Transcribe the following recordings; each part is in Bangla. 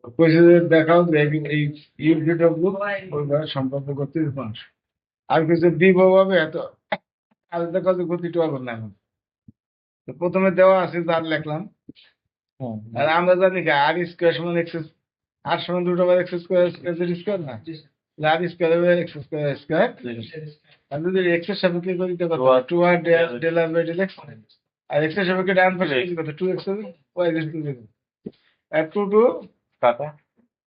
কইছে যে দেখাও যে এই ইউডব্লিউ ওইভাবে সম্পর্ক করতে মানুষ আর কিছু বিভব এত আলাদা কাজে গতিটা হবে না এখন। তো প্রথমে দেওয়া আছে তার লিখলাম। আর আমরা জানি কি আর স্কোয়ার সমান এক্স, আর সমান root over x square square না, r square over x square square. আর যদি এক্স এর সাপেক্ষে করি তো কত two r del r by del x, আর এক্স এর সাপেক্ষে ডান পাশে কি কত টু এক্স হবে, y is two r two two কাটা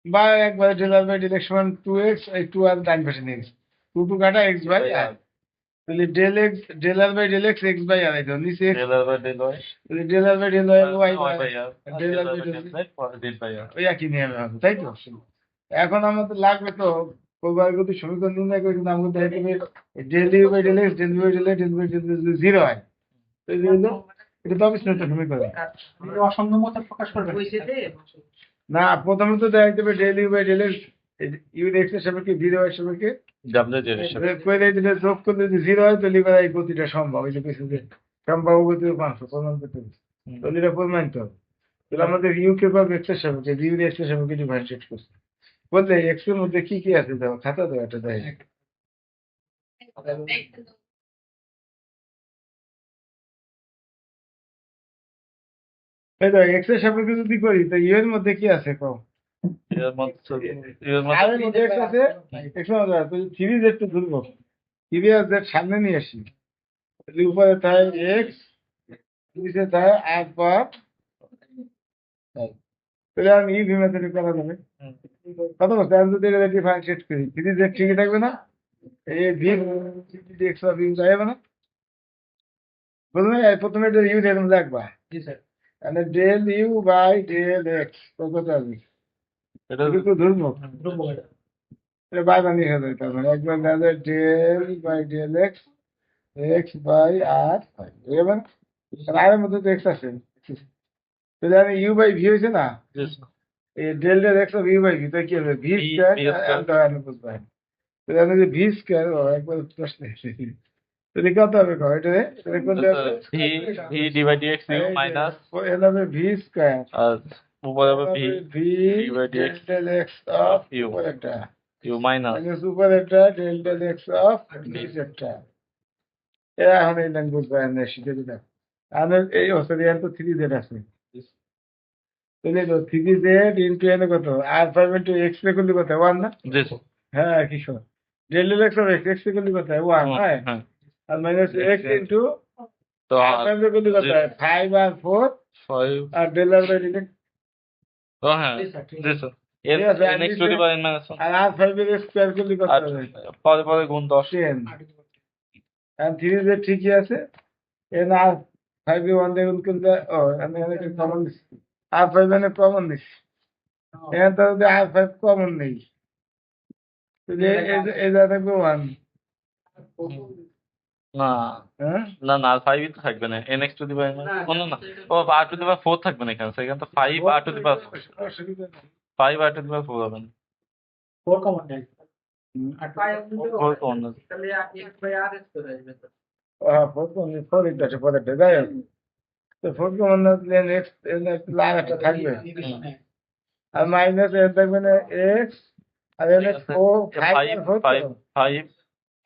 বা একবার del r by del x সমান টু এক্স, এই টু আর ডান পাশে নিয়ে গেছে, টু টু কাটা এক্স বাই আর, তাহলে del x del r by del x x by r, এই তো নিচে x del r by del y, তাহলে del r by del y by r, del r by del by r ওই একই নিয়মে হবে, তাই তো? এখন আমাদের লাগবে তো প্রবাহগত সমীকরণ নির্ণয় করে, কিন্তু আমাকে দেখাতে হবে del u by del x del by del x del by del যদি জিরো হয় তো এই হলো, এটা তো অবিচ্ছিন্ন সমীকরণ। অসঙ্গমতা প্রকাশ করবে না, প্রথমে তো দেখাতে হবে del u by del x u x এর সাপেক্ষে জিরো এর সাপেক্ষে করে দিলে যোগ করলে যদি জিরো হয় তাহলে এবার এই গতিটা সম্ভব, এই যে কিছু যে সম্ভাব্য গতি মানছো প্রমাণ করতে হবে, তাহলে এটা প্রমাণিত হবে। তাহলে আমাদের ইউ কে পাবো এক্স এর সাপেক্ষে, ইউ এক্স এর সাপেক্ষে ডিফারেন্সিয়েট করছে, বললে এক্স এর মধ্যে কি কি আছে দাও, খাতা দাও একটা দেয়। এই তো এক্স এর সাপেক্ষে যদি করি তো ইউ এর মধ্যে কি আছে কও? আর এর মধ্যে এক্স আছে, এক্স এর মধ্যে সিরিজ একটু ধরবো, সিরিজ সামনে নিয়ে আসি, তাহলে উপরে থাকে এক্স, নিচে থাকে আর পর, তাহলে আমি ই ভিমে থেকে করা যাবে কত বছর আমি যদি এটা ডিফারেন্সিয়েট করি সিরিজ এক্স ঠিকই থাকবে না, এই ভি এক্স বা ভি যাবে না, প্রথমে এটা ইউ দিয়ে তুমি দেখবা, জি স্যার মানে del u by del x কত হবে, এটা তো ধরবো, এটা বারবার নিয়ে যাবে, তার মানে একবার যাবে del by del x x by r বুঝবে না, আর এর মধ্যে তো এক্স আছে, তাহলে আমি ইউ বাই ভি হয়েছে না, এই del del x u by v তো কি হবে ভি স্কোয়ার, আমি বুঝতে পারি, তাহলে আমি যে ভি স্কোয়ার একবার প্রশ্ন এসেছি, তাহলে কত হবে কো এটা, এটা করলে হবে v divide dx u minus এটা হবে ভি স্কোয়ার আর উপরে হবে v v divide del dx del x of u উপরেরটা ইউ মাইনাস মাইনাস উপরেরটা ডেল ডেল এক্স অফ নিচেরটা। এরা এখন এই ল্যাঙ্গুয়েজ বাইরে না শিখে দিলাম, আমাদের এই অস্ট্রেলিয়ান তো থ্রি জেড আছে, তাহলে তো থ্রি জেড ইন্টু এনে কত আর ফাইভ ইন্টু এক্স পে করলে কত ওয়ান না, জি হ্যাঁ কি শোন del del x of x x পে করলে কত ওয়ান, হ্যাঁ হ্যাঁ আর মাইনাস এক্স ইন্টু তো আর ফাইভ পে করলে কত ফাইভ আর four 5 r del r by del ও হ্যাঁ জি স্যার এর ঠিক আছে, আর নেক্সট টু দি নিচে পাওয়ার n মাইনাস 1 আর আর ফাইভ এর স্কোয়ার করলে কত আর হবে পরে পরে গুণ 10 টেন, আর থ্রি জেড ঠিকই আছে, এন আর ফাইভ এ ওয়ান দিয়ে গুণ করলে ও আমি এখানে কমন দিচ্ছি, আর ফাইভ এনে কমন দিচ্ছি, এখানে তো যদি আর ফাইভ কমন নেই তাহলে এই যা থাকবে ওয়ান, না হ্যাঁ না না আর 5 ই তো থাকবে না nx টু দি পাওয়ার ও না না ও r টু দি পাওয়ার 4 থাকবে না এখানে সেখানে তো 5 r টু দি পাওয়ার অসুবিধা নেই। 5 r টু দি পাওয়ার 4 হবে না 4 কমন নেই আর 4 কোন না তাহলে x বাই r স্কয়ার আসবে তো ফোর কমন ফোর এটা আছে পরেরটা যাই হোক, তো ফোর কমন না দিলে নেক্সট লাইন একটা থাকবে, আর মাইনাস এর থাকবে না এক্স, আর এনে ফোর ফাইভ 5 ফোর 5 5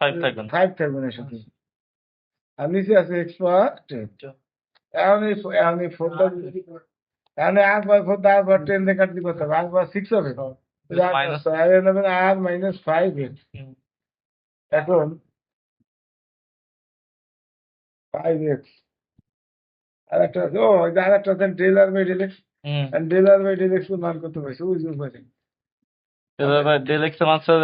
5 থাকবে না ফাইভ থাকবে না সাথে, আর নিচে আছে এক্স পাওয়ার টেন, এখন এই ফোরটা এখন আর বাই ফোর আর বার টেন দিয়ে কাটতে করতে হবে, আর বার সিক্স হবে, minus r minus five x, এখন ফাইভ এক্স আর একটা আছে, ও আর একটা আছে del r by del x, del r by del x মান কত পাইছে ওই যে উপরে, এবার del x এর মান sir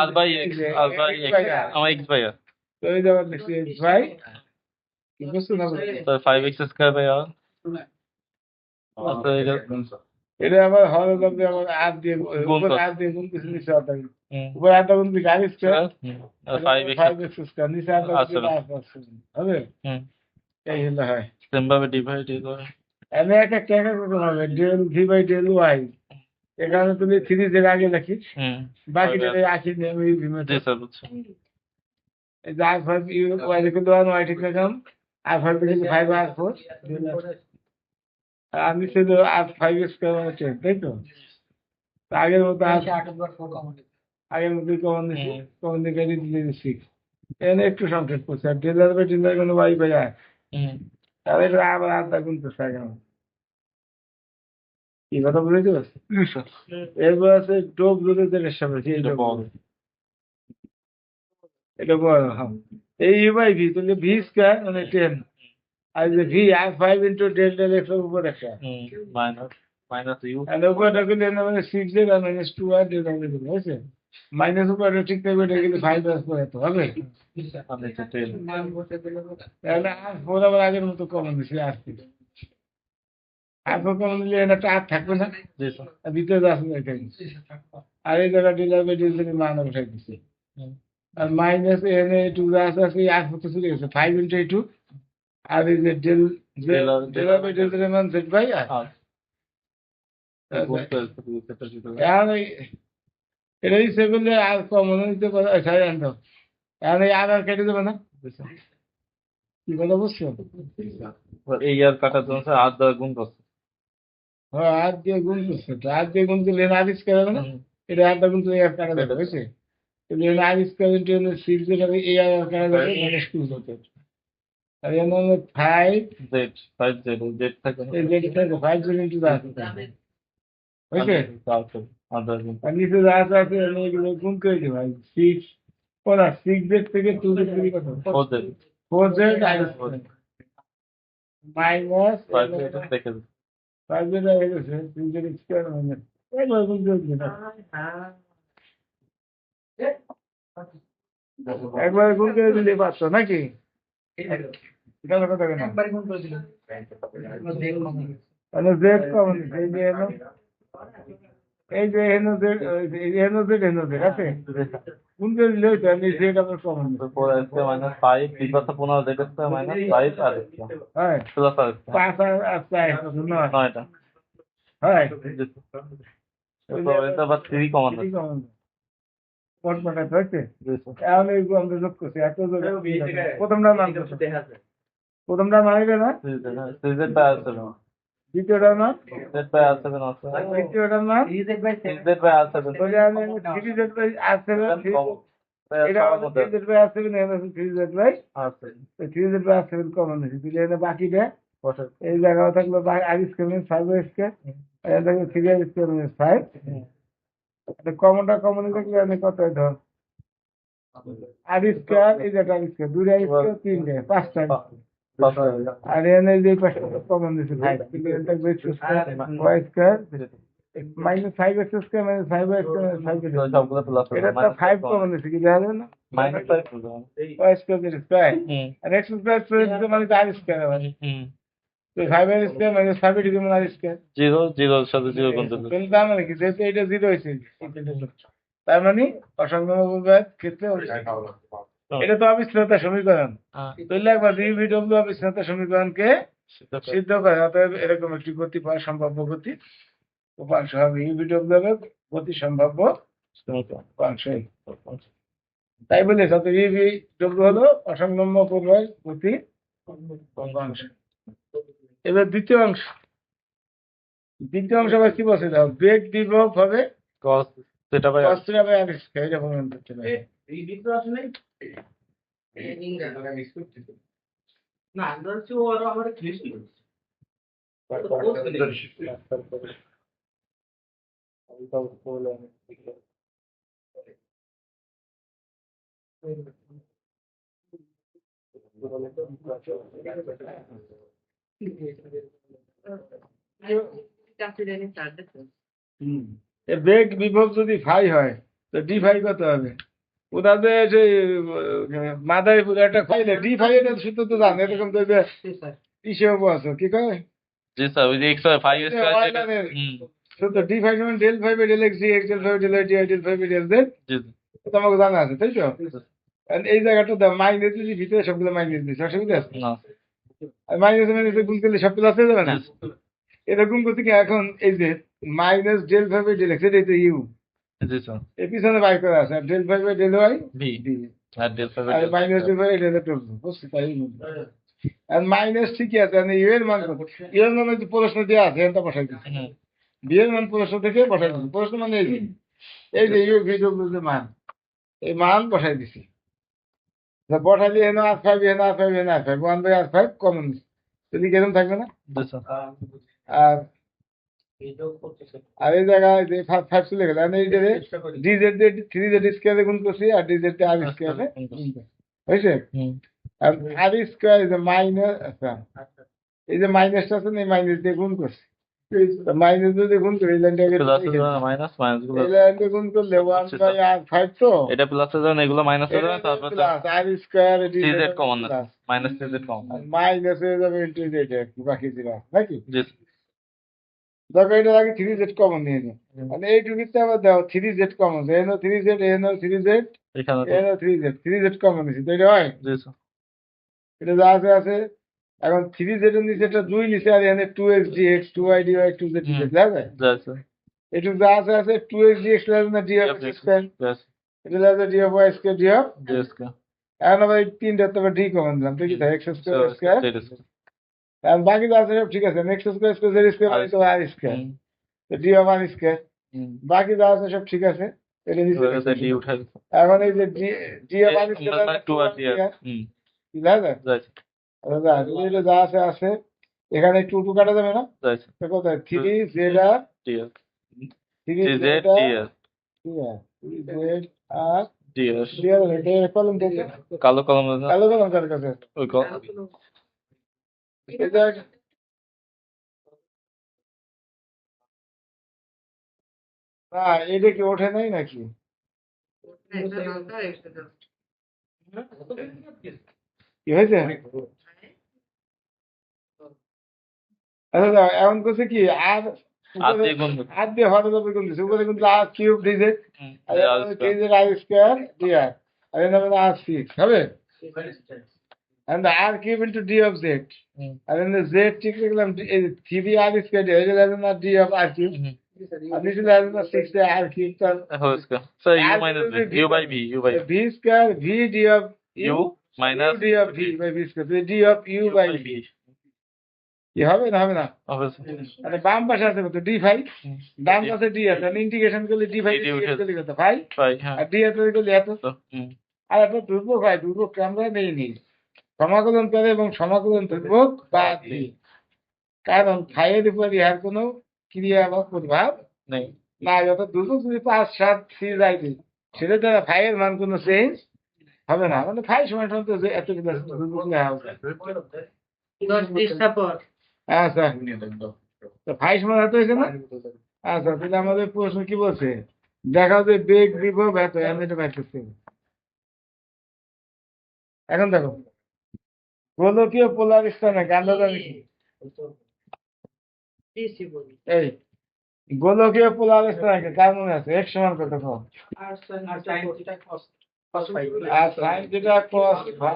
r by x r by x আমার x বাই r তো এই যে আবার লিখছি ভাই কি বুঝছো না sir 5x square by r এটা আবার হরে যাবে আবার আর দিয়ে উপরে আর দিয়ে গুণ কিছু নিচে আর দিয়ে উপরে আর গুণ দিয়ে গাড়ি স্কয়ার আর 5x ফাইভ এক্স স্কয়ার নিচে আর হবে, এই হলো হয় সেম ভাবে ডিভাইড করে আমি একটা টাকা করতে হবে del v by del y, এখানে তুমি সিরিজের আগে লিখিস বাকিটা আশি নিয়ে ওই ভিমে জি স্যার বুঝছি এই যে আর ফাইভ ইউ ওয়াই লিখে দেওয়ান ওয়াই ঠিক রাখলাম, আর ফাইভ লিখে ফাইভ আর ফোর, আর আমি ছিল আর ফাইভ স্কোয়ার মানে টেন, তাই তো আগের মতো আর সে 8 4 কমন দিচ্ছে। আগের মতোই কমন দিচ্ছি, কমন দিয়ে দিলে 6 এখানে একটু সংকেত করছে আর ডিলার বাই ডিলার কোনো ওয়াইফাই আর তাহলে এবার আবার আধা গুনতেছে আগে মতো। কি কথা বুঝতে পারছি? এরপর আছে ডোব রোদের সামনে এই এটা ডোব বল এটা বড় হ্যাঁ এই ইউ বাই ভি তাহলে ভি স্কয়ার মানে 10 আর যে ভি আর 5 ইন্টু ডেল্টা এক্স এর উপর একটা মাইনাস ইউ আর উপরটা করলে না মানে 6 এর আর মাইনাস 2 আর ডেল্টা হবে বুঝছে মাইনাস উপরে ঠিক থাকবে এটা কিন্তু 5 প্লাস করে তো হবে আর নিচে 10 মান বসে দিলে হবে। তাহলে আর 4 আবার আগের মতো কমন দিছি আর কি আর 4 কমন দিলে এটা আর থাকবে না জি স্যার আর ভিতরে আসবে এটা আর এই জায়গা ডিলার বাই ডিলার মান বসাই দিছি আর মাইনাস এন এ টু আছে আছে আর কত চলে গেছে 5 ইন্টু 2 আর এই যে ডিলার বাই ডিলার মান সেট বাই আর আর এখন এটাই সেগুলো আর কমন দিতে পারে সাড়ে আনতো এখন এই আর কেটে দেবে না কি কথা বুঝছো এই ইয়ার কাটার জন্য স্যার 8 দ্বারা গুণ করছে হ্যাঁ আর দিয়ে গুণ করছে তো আর দিয়ে গুণ দিলে আর স্কোয়ার হবে না এটা আর গুণ দিলে আর কাটা যাবে বুঝছে তাহলে এখানে আর স্কোয়ার ইন্টু সিক্স যেটা এই আর কাটা যাবে মাইনাস টু হতে আর এর মানে 5 জেড 5 জেড জেড থাকে না এই যেটা থাকে 5 জিরো ইন্টু দা বুঝছে আর দ্বারা গুণ আর নিচে যা আছে আছে এগুলো গুণ করে দিই ভাই 6 ওরা 6 জেড থেকে 2 জেড থেকে কত 4 জেড 4 জেড আর মাইনাস 5 জেড দেখে দিন 5 জেড হয়ে গেছে 3 জেড স্কয়ার মাইনাস একবার গুণ করে দিই একবার গুণ করে দিলে পারছো নাকি এটা কথা কেন একবারে গুণ করে দিলাম। দেখ কমন। মানে জেড কমন এই যে এনো এই যে এনো জেড এই এনো জেড আছে গুণ করে দিলে হইতো আমি জেড আমার common 4 square minus 5 Bipasha 15 Z square minus 5 আর স্কয়ার হ্যাঁ প্লাস আর স্কয়ার 5 আর 4 নয় নয়টা হ্যাঁ তো এটা আবার 3 কমন আছে কোড পাঠাতে হচ্ছে জি স্যার এখন এইগুলো আমরা যোগ করছি এত যোগ প্রথমটা নাম করছো প্রথমটা মাইবে না 3 জেড বাই আর7 দ্বিতীয়টার নাম জেড বাই আর7 আছে তৃতীয়টার নাম 3 বাই 3 জেড বাই আর7 তাহলে আমি 3 জেড বাই আর7 এটা আমাদের 3 জেড বাই আর7 এখানে 3 জেড বাই আছে 3 জেড বাই আর7 কমন আছে তাহলে এখানে বাকিটা বসে এই জায়গায় থাকলো আর স্কয়ার 5 স্কয়ার এটা থাকলো 3 স্কয়ার 5 এটা কমনটা কমন থাকলে এখানে কত ধর আর স্কয়ার এই যেটা আর স্কয়ার দুই আর স্কয়ার 3 টা 5 টা আর এখানে যে পাঁচটা কমন দিছে 5 কিন্তু এটা থাকবে y square minus 5x square minus 5y square 5 সবগুলো প্লাস এটা তো 5 কমন দিছে কি দেখা যায় না মাইনাস 5 y স্কয়ার যেটা স্কয়ার আর x স্কয়ার প্লাস মানে আর স্কয়ার হবে তো 5y square minus 5y degree মানে আর স্কয়ার 0 0 এর সাথে 0 গুণ দিলে তাহলে তার মানে কি যেহেতু এটা 0 হয়েছে তার মানে অসংখ্য বহুপদ ক্ষেত্রে এটা তো অবিচ্ছিন্নতা সমীকরণ তাহলে একবার VW অবিচ্ছিন্নতা সমীকরণকে সিদ্ধ করে অতএব এরকম একটি গতি পাওয়া সম্ভাব্য গতি উপাংশ হবে VW এর গতি সম্ভাব্য উপাংশ তাই বলে যত VW হলো অসংলম্ব পূর্বের গতি উপাংশ এবার দ্বিতীয় অংশ আবার কি বসে দাও বেগ বিভব হবে cos theta by cos theta by r square এরকম করতে পারে এই বিন্দু আসলে না আমরা হচ্ছে ও আরো আমাদের ক্লিয়ার বেগ বিভব যদি ফাই হয় তো ডি ফাই কত হবে ওনাদের সেই মাদারীপুর একটা খাইলে ডি ফাই এর সূত্র তো জানে এরকম তো হিসেবে আছে কি কয় জি স্যার ওই যে x 5 স্কয়ার সূত্র ডি ফাই সমান del phi by del x d x del phi del i d i del phi by del z জি এটা আমাকে জানা আছে তাই তো আর এই জায়গাটা দাও মাইনাস যদি ভিতরে সবগুলো মাইনাস দিচ্ছে অসুবিধা আছে না আর মাইনাস গুণ করলে সব প্লাস হয়ে যাবে না এরকম করতে কি এখন এই যে minus del phi by del x এটা তো ইউ জি স্যার এর পিছনে বাই করা আছে আর del phi by del y v r del r minus del by del two বুঝছি তাই আর মাইনাস ঠিকই আছে আর ইউ এর মান কত ইউ এর মান হচ্ছে প্রশ্ন দেওয়া আছে এটা বসাই দিচ্ছি বি এর মান প্রশ্ন থেকে বসাই দিচ্ছি, প্রশ্ন মানে এই যে ইউ ভি ডব্লিউ যে মান, এই মান বসাই দিছি, বসাই দিয়ে এনো আর ফাইভ এনো আর ফাইভ এনো r five one by r five common দিচ্ছি, যদি কেরম থাকবে না। জি স্যার। আর এইটাও করতেছে আর এই জায়গায় যে ফাইভ চলে গেল, আমি এই যে চেষ্টা করি ডিজেড দিয়ে থ্রি জেড স্কোয়ারে গুণ করছি আর ডিজেড দিয়ে আর স্কোয়ারে হয়েছে। হুম। আর আর স্কোয়ার এই যে মাইনাস, আচ্ছা আচ্ছা এই যে মাইনাসটা আছে না, এই মাইনাস দিয়ে গুণ করছি, মাইনাস যদি গুণ করি এই লাইনটাকে প্লাস মাইনাস মাইনাস গুলো এই লাইনটা গুণ করলে ওয়ান আচ্ছা, বাই আর ফাইভ তো এটা প্লাস এ যাবেন, এগুলো মাইনাস হয়ে যাবে, তারপর plus r square three z common minus three z common. Minus হয়ে যাবে ইন্টু জেড আর কি, বাকি যেটা নাকি। জি দেখো এটার আগে থ্রি জেড কমন নিয়ে নিও, মানে এইটুকুতে আবার দাও থ্রি জেড কমন, এনো থ্রি জেড এনো থ্রি জেড এখানে তো এনো থ্রি জেড কমন নিয়েছি তো এটা হয়, জি স্যার। এটা যা আছে আছে। এখন থ্রি জেড এর নিচে এটা দুই নিচে আর এখানে two x d x two i d y two z hmm. দেখা যায়, যাই স্যার। এটুকু যা আছে আছে টু এক্স ডি এক্স লাগবে না ডি অফ এক্স স্কোয়ার, যাই এটা লাগবে d of y square d of, ji sir. এখন আবার এই তিনটা তো ডি কমন দিলাম তো কি থাকে এক্স স্কোয়ার স্কোয়ার, আর বাকি যা আছে সব ঠিক আছে, x square square Z square মানে তো আর স্কোয়ার, তো ডি অফ আর স্কোয়ার, বাকি যা আছে সব ঠিক আছে। এটা নিচে ডি উঠাই এখন এই যে d of r square two r d r কি লাগে, যাই আচ্ছা এটা যা আছে আছে, এখানে টু টু কাটা যাবে না, যাই তো কোথায় three z r d r three g z z d r three z r d r d r এটা কলম থেকে কালো কলম কালো কলম কার কাছে ওই কলম এটা না, এটা কি ওঠে নাই নাকি, কি হয়েছে? আচ্ছা দাও, এখন করছে কি আর আর উপরে দিয়ে গুণ করতে। আর দিয়ে হঠাৎ করে কোন দিছে উপরে কিন্তু আর কিউব ডিজেড আর আর ডিজেড আর স্কয়ার ডি আর আর এটা হবে আর সিক্স হবে, and the r cube into d of z, and then the z ঠিক লিখলাম থ্রি আর স্কয়ার ডি এটা লাগবে না ডি অফ আর কিউব, আর নিচে লাগবে না সিক্স আর কিউব, তার whole square sir u minus u by v u by v square v d of u minus d of v by v square d of u by v, কি হবে না হবে না, মানে বাম পাশে আছে কত ডি ফাই, ডান পাশে ডি আছে, মানে ইন্টিগ্রেশন করলে ডি ফাই করলে কত ফাই, ফাই হ্যাঁ আর ডি এত করলে এত, তো আর এত দুর্ভোগ হয়, দুর্ভোগ আমরা নেই নি, সমাকলন করে এবং সমাকলন দুর্ভোগ বাদ দিই, কারণ ফাইয়ের উপর ইহার কোনো ক্রিয়া বা প্রভাব নেই না, যত দুর্ভোগ যদি পাঁচ সাত সি যাই দিই সেটা দ্বারা ফাইয়ের মান কোনো চেঞ্জ হবে না, মানে ফাই সময় সময় তো এত দুর্ভোগ লেখা হবে। আচ্ছা তো ফাই সময় এত হয়েছে না, আচ্ছা তাহলে আমাদের প্রশ্ন কি বলছে, দেখাও যে বেগ বিভব এত, আমি এটা বাইর করতে হবে। এখন দেখো গোলকীয় পোলার স্থানে গান্ধা এই গোলকীয় পোলার স্থানে কার মনে আছে এক সমান কত কম, আর সাইন থিটা কস ফাই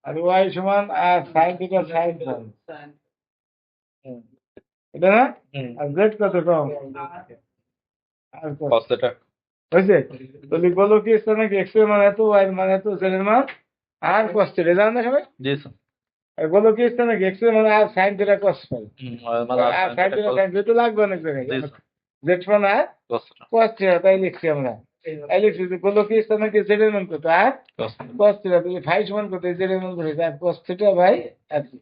আর ওয়াই সমান আর সাইন থিটা সাইন ফাই, এটা না, আর জেড কত কম আর কত কস্টটা হয়েছে, তাহলে গোলকীয় স্থানে এক্স এর মান এত ওয়াই এর মান এত জেড এর মান আর কস থিটা, জানেন না সবাই, জি স্যার আর গোলকীয় স্থানে এক্স এর মান আর সাইন থিটা কস ফাই, মানে আর সাইন থিটা সাইন যেহেতু লাগবে অনেক জায়গায়, জি জেড মান আর কস্টটা কস থিটা তাই লিখছি আমরা, তাই লিখছি যে গোলকীয় স্থানে জেড এর মান কত আর cos theta, তাহলে ফাই সমান কত জেড এর মান কত আর cos theta বাই আর কি,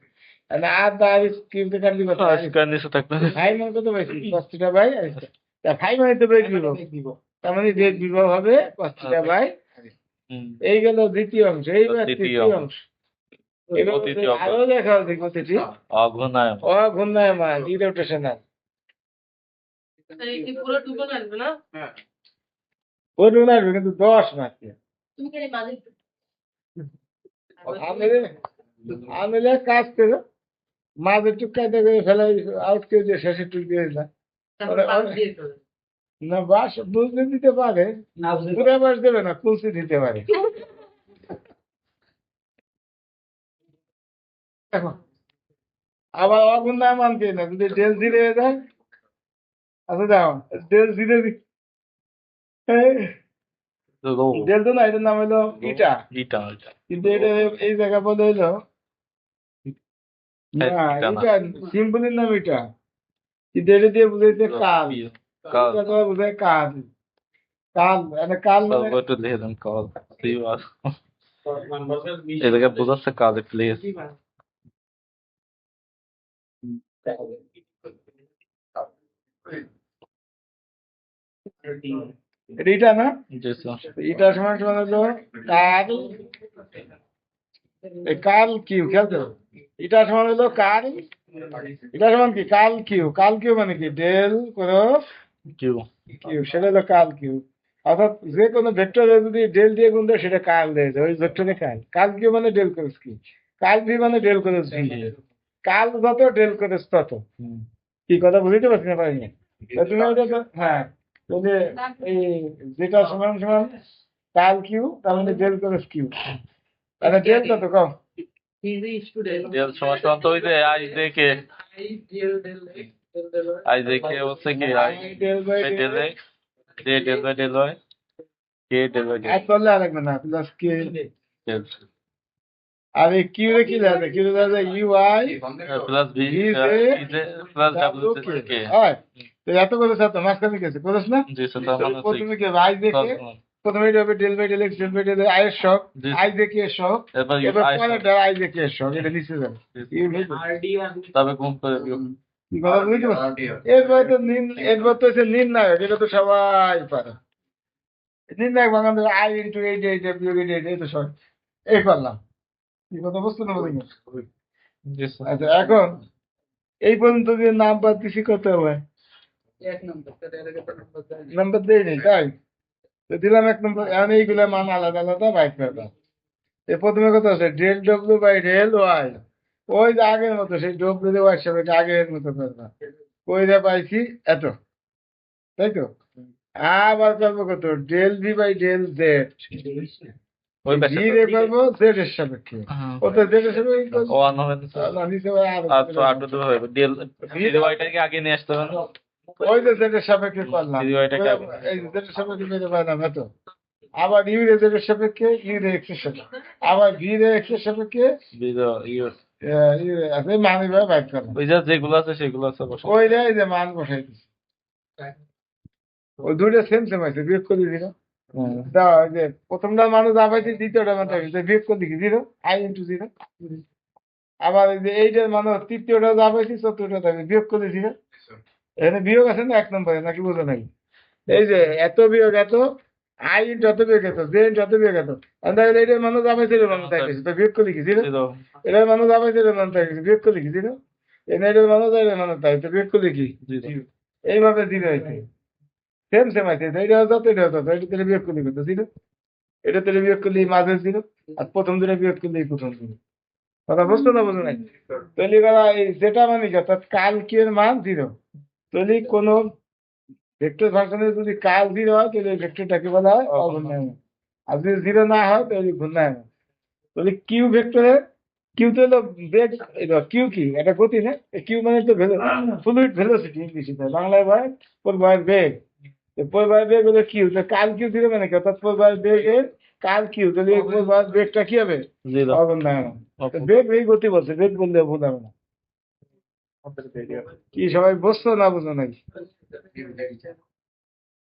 মানে আর দা আর কিউব তে কাটলি কত আজকাল নিচে থাকবে ফাই মান কত পাইছি cos theta বাই আর তা ফাই মানে তো বেগ বিভব, তার মানে বেগ বিভব হবে cos theta বাই, এই গেল দ্বিতীয় অংশ, এইবার তৃতীয় তৃতীয় অংশ, এবার তৃতীয় অংশ। আরো দেখা হচ্ছে গতিটি অঘূর্ণায়মান অঘূর্ণায়মান ইরোটেশনাল, ওটা আসবে কিন্তু 10 মাত্র, আনলে কাজ করে মাঝে টুকাইতে করে ফেলাই আউট করে দিয়ে শেষে টুক দিয়ে দিলাম, না বাস বুঝতে দিতে পারে, পুরো বাস দেবে না কুলসি দিতে পারে, দেখো আবার অঘূর্ণায়মান কে না যদি ডেল জিরো হয়ে যায়, আচ্ছা যাও ডেল জিরো ডেল তো না, এটার নাম হলো ইটা, ইটা কিন্তু এটা এই জায়গা বলে হলো না, ইটা না। এটা সিম্পলের নাম ইটা, কিন্তু এটা দিয়ে বুঝাইছে কাল, কাল এটা তো বুঝায় কাল, কাল মানে কাল মানে একটু লিখে দেন কাল এটাকে বোঝাচ্ছে কাজ প্লিজ। এটা না, জি স্যার। এটা সমান সমান হলো কাল, এই কাল কিউ, খেয়াল করো, এটা সমান হলো কাল, এটা সমান কি কাল কিউ, কাল কিউ মানে কি ডেল করো কিউ কিউ, সেটা হলো কাল কিউ। অর্থাৎ যে কোনো ভেক্টরে যদি ডেল দিয়ে গুণ দেয় সেটা কাল দেয়, ওই ভেক্টরে কাল, কাল কিউ মানে ডেল ক্রস কিউ, কাল ভি মানে ডেল ক্রস ভি, কাল যত ডেল ক্রস তত। কি কথা বুঝতে পারছি না পারিনি? তা তুমি ওটা হ্যাঁ, তাহলে এই যেটা সমান সমান কাল কিউ তার মানে ডেল ক্রস কিউ, তাহলে ডেল কত কম? ডেল সমান সমান তো ওই যে i j k, i j k হচ্ছে কি i del by del del, x, j del by del y, k del by del এক করলে আর লাগবে না, প্লাস কে। ডেল আর এই কিউ রে কি লাগে? কিউ রে লাগে U I plus V V J J plus W W K. হয়। তো এত করে সাথে মাঝখানে গেছে, করিস না? জি স্যার, তার মানে প্রথমে কি আই দেখে, প্রথমে এটা হবে del by del x, del by del i এর সব, জি। আই দেখে এর সব, এবার এবার আই পরেরটা আই দেখে এর সব, এটা নিচে যাবে। ইউ নেই তো। তবে গুণ করে দিও। কি কথা বুঝতে পারছো? এরপরে তো এরপর তো হচ্ছে নির্ণায়ক, এটা তো সবাই পারে। নির্ণায়ক বানানো আই ইন্টু এইটা এইটা বিয়োগ এইটা এইটা, এই তো সব এই করলাম। কি কথা বুঝতে না বুঝি? জি স্যার। আচ্ছা, এখন এই পর্যন্ত যে নাম্বার দিছি কত হবে? নাম্বার দেই নেই তাই তো, দিলাম 1 নম্বর। এখন এইগুলা মান আলাদা আলাদা বাইক করবা। এই প্রথমে কত আছে ডেল ডব্লিউ বাই ডেল ওয়াই, ওই যে আগের মতো সেই ডব্লিউ ওয়াই হিসাবে আগের মতো করবা। ওই যে পাইছি এত, তাই তো? আবার করবো কত del v by del z, ওই পাশে ভি রে করবো জেড এর সাপেক্ষে, কত জেড এর সাপেক্ষে করবো? ওয়ান হবে না স্যার, না, নিচে আবার আরো আর তো আট দিতে হবে ডেল ডেল ওয়াইটাকে আগে নিয়ে আসতে হবে না? ওই যে জেড এর সাপেক্ষে করলাম, ডেল ওয়াইটাকে আগে এই জেড এর সাপেক্ষে পেতে পারলাম এত। আবার ইউ রে জেড এর সাপেক্ষে, ইউ রে এক্স এর সাপেক্ষে, আবার ভি রে এক্স এর সাপেক্ষে, ইউ রে আছে মান এভাবে বাইক করলাম। ওই যে যেগুলো আছে সেগুলো আছে বসে। ওই রে এই যে মান বসাই দিচ্ছি, ওই দুইটা সেম সেম আছে, বিয়োগ করে দিল। দাও, ওই যে প্রথমটা মানুষ যা পাইছে দ্বিতীয়টা মান পাইছে, বিয়োগ করে দিচ্ছি 0, আই ইন্টু 0। আবার এই যে এইটার মানুষ তৃতীয়টা যা পাইছি চতুর্থটা থাকবে, বিয়োগ করে 0। এখানে বিয়োগ আছে না 1 নম্বরে, নাকি বোঝো নাই? এই যে এত বিয়োগ এত, আই ইন্টু এত বিয়োগ এত, জে ইন্টু এত বিয়োগ এত, তাহলে এইটার মানুষ যা পাইছে এটার মানুষ তাই পাইছে, তো বিয়োগ করে লিখি 0। এটার মানুষ যা পাইছে এটার মানুষ তাই পাইছে, বিয়োগ করে লিখি 0। এটার মানুষ এটার মানুষ তাই, তো বিয়োগ করে লিখি। এইভাবে 0 হয়েছে, সেম সেম আছে, এটা যত এটা যত, এটা তেলে বিয়োগ করলে কত 0, এটা তেলে বিয়োগ করলে মাঝের 0, আর প্রথম দুটো বিয়োগ করলে প্রথম 0। কথা বুঝতো না বুঝো নাই? তৈরি করা এই যেটা মানে কি, অর্থাৎ কাল কি এর মান 0, তৈরি কোন ভেক্টর ফাংশনের যদি কাল 0 হয় তাহলে এই ভেক্টরটাকে বলা হয় অঘূর্ণায়মান, আর যদি 0 না হয় তাহলে ঘূর্ণায়মান। তাহলে কিউ ভেক্টরের, কিউ তো হলো বেগ, কিউ কি এটা গতি না, কিউ মানে তো ফ্লুইড ভেলোসিটি, ইংলিশে বাংলায় বলে প্রবাহের বেগ। প্রবাহের বেগ হলো কিউ, তো কাল কিউ 0 মানে কি, অর্থাৎ প্রবাহের বেগের কাল কিউ, তাহলে এই প্রবাহের বেগটা কি হবে? অঘূর্ণায়মান। তো বেগ এই গতি বলছে, বেগ বললে ভুল হবে না। কি সবাই বুঝছো না বুঝো নাই?